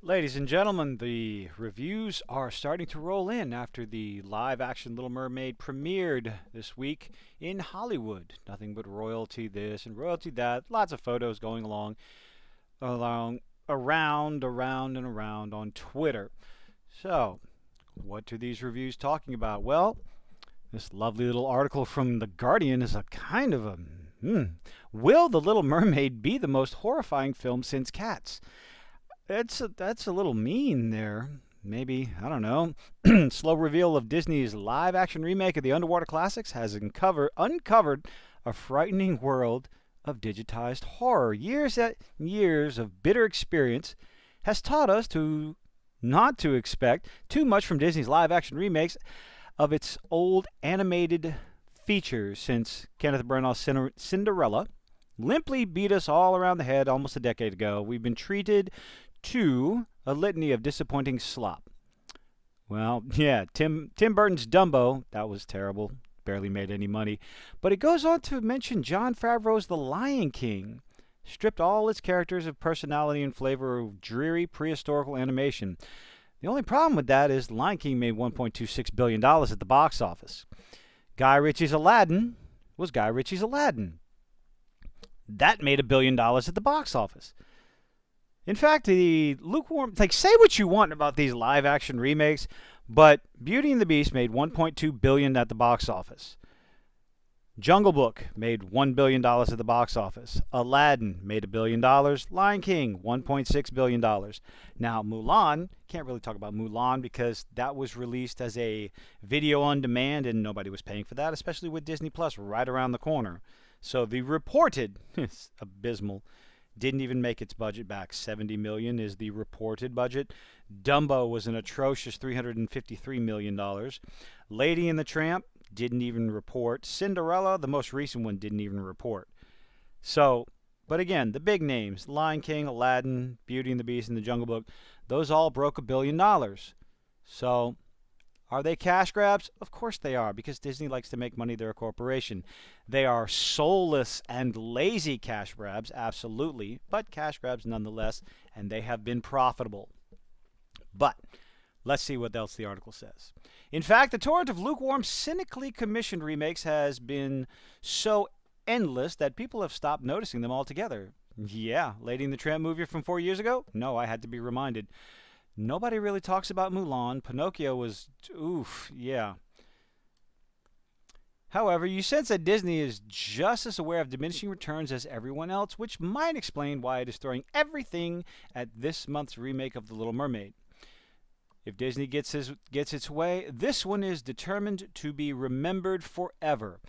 Ladies and gentlemen, the reviews are starting to roll in after the live action Little Mermaid premiered this week in Hollywood. Nothing but royalty this and royalty that. Lots of photos going around and around on Twitter. So, what are these reviews talking about? Well, this lovely little article from The Guardian is a kind of a will The Little Mermaid be the most horrifying film since Cats? That's a little mean there. Maybe, I don't know. Slow reveal of Disney's live action remake of the underwater classics has uncovered a frightening world of digitized horror. Years of bitter experience has taught us to not to expect too much from Disney's live action remakes of its old animated features since Kenneth Branagh's Cinderella limply beat us all around the head almost a decade ago. We've been treated to a litany of disappointing slop. Well, yeah, Tim Burton's Dumbo, that was terrible. Barely made any money. But it goes on to mention Jon Favreau's The Lion King. Stripped all its characters of personality and flavor of dreary prehistorical animation. The only problem with that is The Lion King made $1.26 billion at the box office. Guy Ritchie's Aladdin was Guy Ritchie's Aladdin. That made $1 billion at the box office. In fact, the lukewarm, say what you want about these live action remakes, but Beauty and the Beast made $1.2 billion at the box office. Jungle Book made $1 billion at the box office. Aladdin made $1 billion. Lion King, $1.6 billion. Now, Mulan, can't really talk about Mulan because that was released as a video on demand and nobody was paying for that, especially with Disney Plus right around the corner. So the reported, it's abysmal, didn't even make its budget back. $70 million is the reported budget. Dumbo was an atrocious $353 million. Lady and the Tramp didn't even report. Cinderella, the most recent one, didn't even report. So, but again, the big names, Lion King, Aladdin, Beauty and the Beast, and the Jungle Book, those all broke $1 billion. So, are they cash grabs? Of course they are, because Disney likes to make money. They're a corporation. They are soulless and lazy cash grabs, absolutely, but cash grabs nonetheless, and they have been profitable. But let's see what else the article says. In fact, the torrent of lukewarm, cynically commissioned remakes has been so endless that people have stopped noticing them altogether. Yeah, Lady and the Tramp movie from 4 years ago? No, I had to be reminded. Nobody really talks about Mulan. Pinocchio was, oof, yeah. However, you sense that Disney is just as aware of diminishing returns as everyone else, which might explain why it is throwing everything at this month's remake of The Little Mermaid. If Disney gets its way, this one is determined to be remembered forever.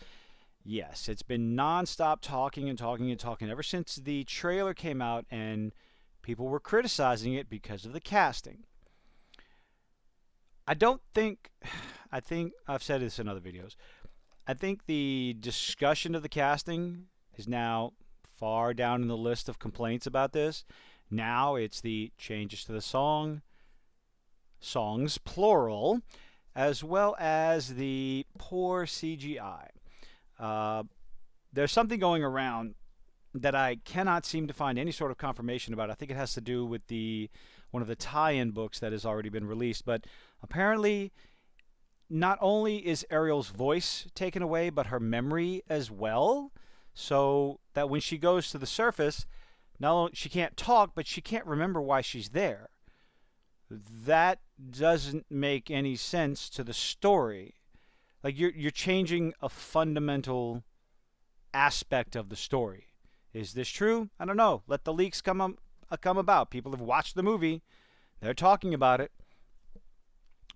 Yes, it's been nonstop talking and talking and talking ever since the trailer came out and people were criticizing it because of the casting. I think I've said this in other videos. I think the discussion of the casting is now far down in the list of complaints about this. Now it's the changes to the songs, plural, as well as the poor CGI. There's something going around that I cannot seem to find any sort of confirmation about. I think it has to do with one of the tie-in books that has already been released. But apparently, not only is Ariel's voice taken away, but her memory as well. So that when she goes to the surface, not only she can't talk, but she can't remember why she's there. That doesn't make any sense to the story. Like you're changing a fundamental aspect of the story. Is this true? I don't know. Let the leaks come about. People have watched the movie. They're talking about it.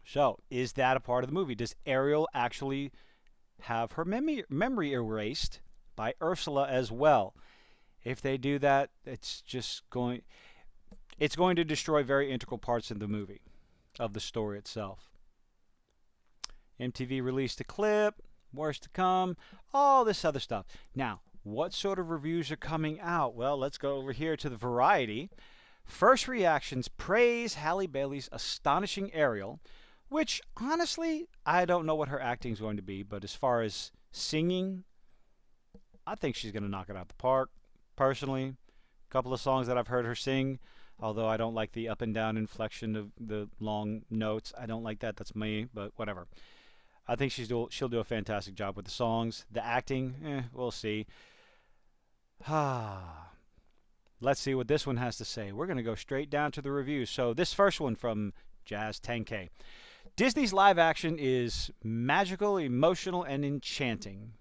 So, is that a part of the movie? Does Ariel actually have her memory erased by Ursula as well? If they do that, it's going to destroy very integral parts of the movie, of the story itself. MTV released a clip, worse to come, all this other stuff. Now, what sort of reviews are coming out? Well, let's go over here to the Variety. First reactions praise Halle Bailey's astonishing Ariel, which, honestly, I don't know what her acting is going to be, but as far as singing, I think she's going to knock it out the park, personally. A couple of songs that I've heard her sing, Although I don't like the up and down inflection of the long notes. I don't like that. That's me, but whatever. I think she'll do a fantastic job with the songs. The acting, we'll see. Let's see what this one has to say. We're going to go straight down to the reviews. So this first one from Jazz 10K. Disney's live action is magical, emotional, and enchanting.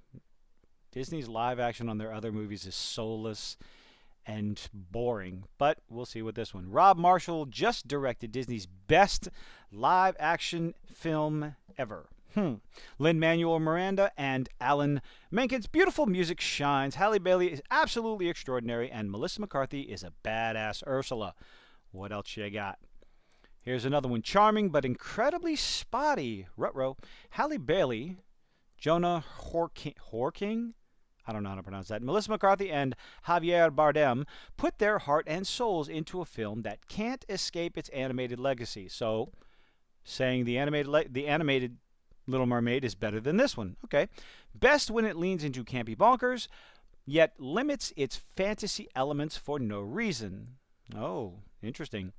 Disney's live action on their other movies is soulless and boring, but we'll see with this one. Rob Marshall just directed Disney's best live action film ever. Lin-Manuel Miranda and Alan Menken's beautiful music shines. Halle Bailey is absolutely extraordinary, and Melissa McCarthy is a badass Ursula. What else you got? Here's another one. Charming but incredibly spotty. Ruh-roh. Halle Bailey, Jonah Horking, I don't know how to pronounce that, Melissa McCarthy and Javier Bardem put their heart and souls into a film that can't escape its animated legacy. So, saying the animated Little Mermaid is better than this one. Okay. Best when it leans into campy bonkers, yet limits its fantasy elements for no reason. Oh, interesting.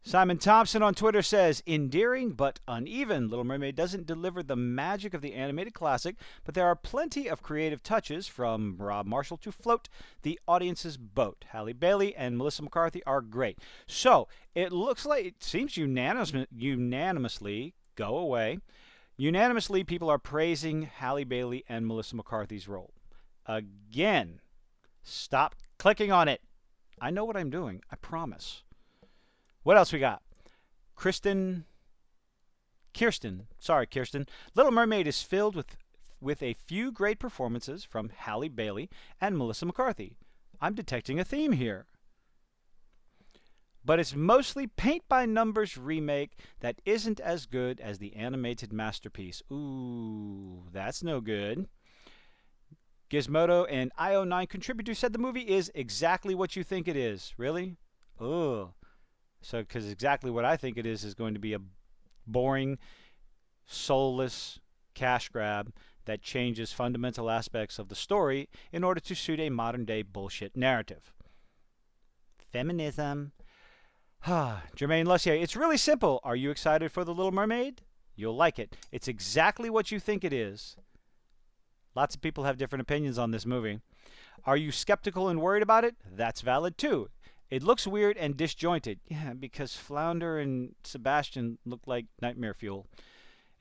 Simon Thompson on Twitter says, endearing but uneven. Little Mermaid doesn't deliver the magic of the animated classic, but there are plenty of creative touches from Rob Marshall to float the audience's boat. Halle Bailey and Melissa McCarthy are great. So, it seems unanimously, go away. Unanimously, people are praising Halle Bailey and Melissa McCarthy's role. Again, stop clicking on it. I know what I'm doing, I promise. What else we got? Kirsten. Little Mermaid is filled with a few great performances from Halle Bailey and Melissa McCarthy. I'm detecting a theme here. But it's mostly paint-by-numbers remake that isn't as good as the animated masterpiece. Ooh, that's no good. Gizmodo and IO9 contributor said the movie is exactly what you think it is. Really? Ugh. So, because exactly what I think it is going to be a boring, soulless cash grab that changes fundamental aspects of the story in order to suit a modern-day bullshit narrative. Feminism. Jermaine Lussier, it's really simple. Are you excited for The Little Mermaid? You'll like it. It's exactly what you think it is. Lots of people have different opinions on this movie. Are you skeptical and worried about it? That's valid too. It looks weird and disjointed. Yeah, because Flounder and Sebastian look like nightmare fuel.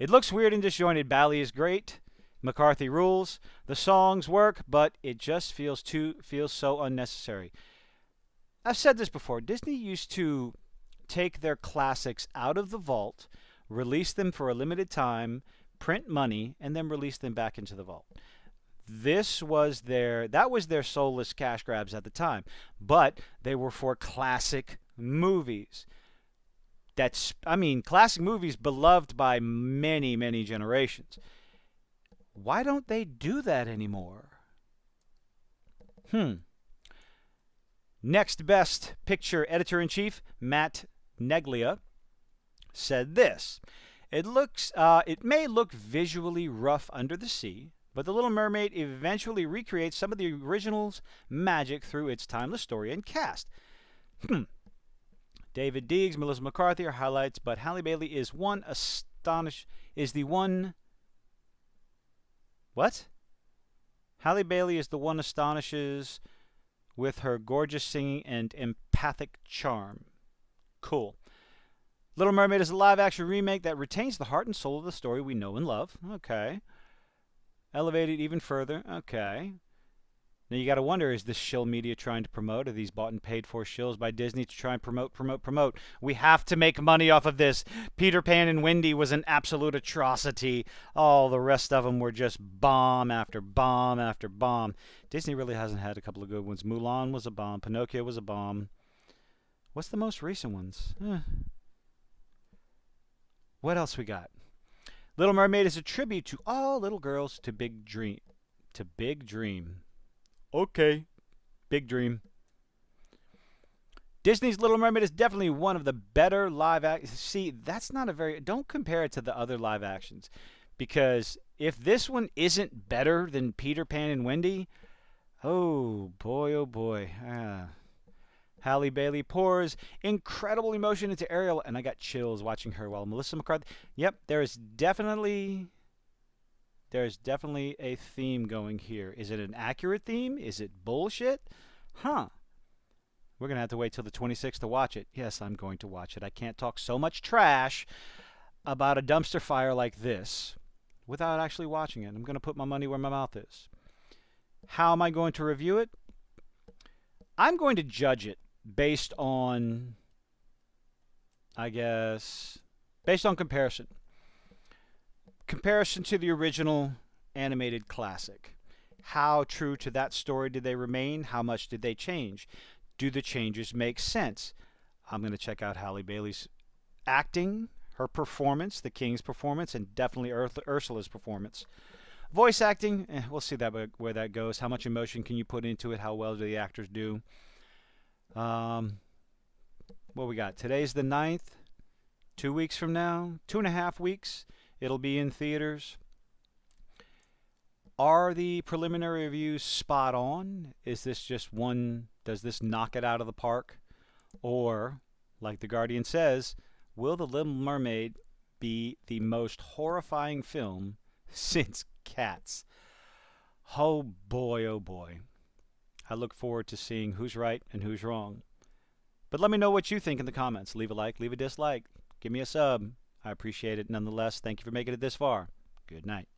It looks weird and disjointed. Bally is great. McCarthy rules. The songs work, but it just feels so unnecessary. I've said this before. Disney used to take their classics out of the vault, release them for a limited time, print money, and then release them back into the vault. That was their soulless cash grabs at the time, but they were for classic movies. Classic movies beloved by many, many generations. Why don't they do that anymore? Next Best Picture Editor-in-Chief, Matt Neglia, said this. It may look visually rough under the sea, but The Little Mermaid eventually recreates some of the original's magic through its timeless story and cast. David Deegs, Melissa McCarthy are highlights, but Halle Bailey is the one. What? Halle Bailey is the one astonishes with her gorgeous singing and empathic charm. Cool. Little Mermaid is a live-action remake that retains the heart and soul of the story we know and love. Okay. Elevated even further. Okay. Now you got to wonder, is this shill media trying to promote? Are these bought and paid for shills by Disney to try and promote? We have to make money off of this. Peter Pan and Wendy was an absolute atrocity. All the rest of them were just bomb after bomb after bomb. Disney really hasn't had a couple of good ones. Mulan was a bomb. Pinocchio was a bomb. What's the most recent ones? What else we got? Little Mermaid is a tribute to all little girls to Big Dream. Okay, big dream. Disney's Little Mermaid is definitely one of the better live actions. See, that's not a very... Don't compare it to the other live actions. Because if this one isn't better than Peter Pan and Wendy, oh boy, oh boy. Halle Bailey pours incredible emotion into Ariel, and I got chills watching her. While Melissa McCarthy, yep, there's definitely a theme going here. Is it an accurate theme? Is it bullshit? Huh. We're going to have to wait till the 26th to watch it. Yes, I'm going to watch it. I can't talk so much trash about a dumpster fire like this without actually watching it. I'm going to put my money where my mouth is. How am I going to review it? I'm going to judge it based on, I guess, based on comparison. Comparison to the original animated classic. How true to that story did they remain? How much did they change? Do the changes make sense? I'm going to check out Halle Bailey's acting, her performance, the King's performance, and definitely Ursula's performance. Voice acting, we'll see where that goes. How much emotion can you put into it? How well do the actors do? What we got? Today's the 9th. 2 weeks from now, 2.5 weeks, it'll be in theaters. Are the preliminary reviews spot on? Is this just one? Does this knock it out of the park? Or, like The Guardian says, will The Little Mermaid be the most horrifying film since Cats? Oh boy, oh boy. I look forward to seeing who's right and who's wrong. But let me know what you think in the comments. Leave a like, leave a dislike, give me a sub. I appreciate it nonetheless. Thank you for making it this far. Good night.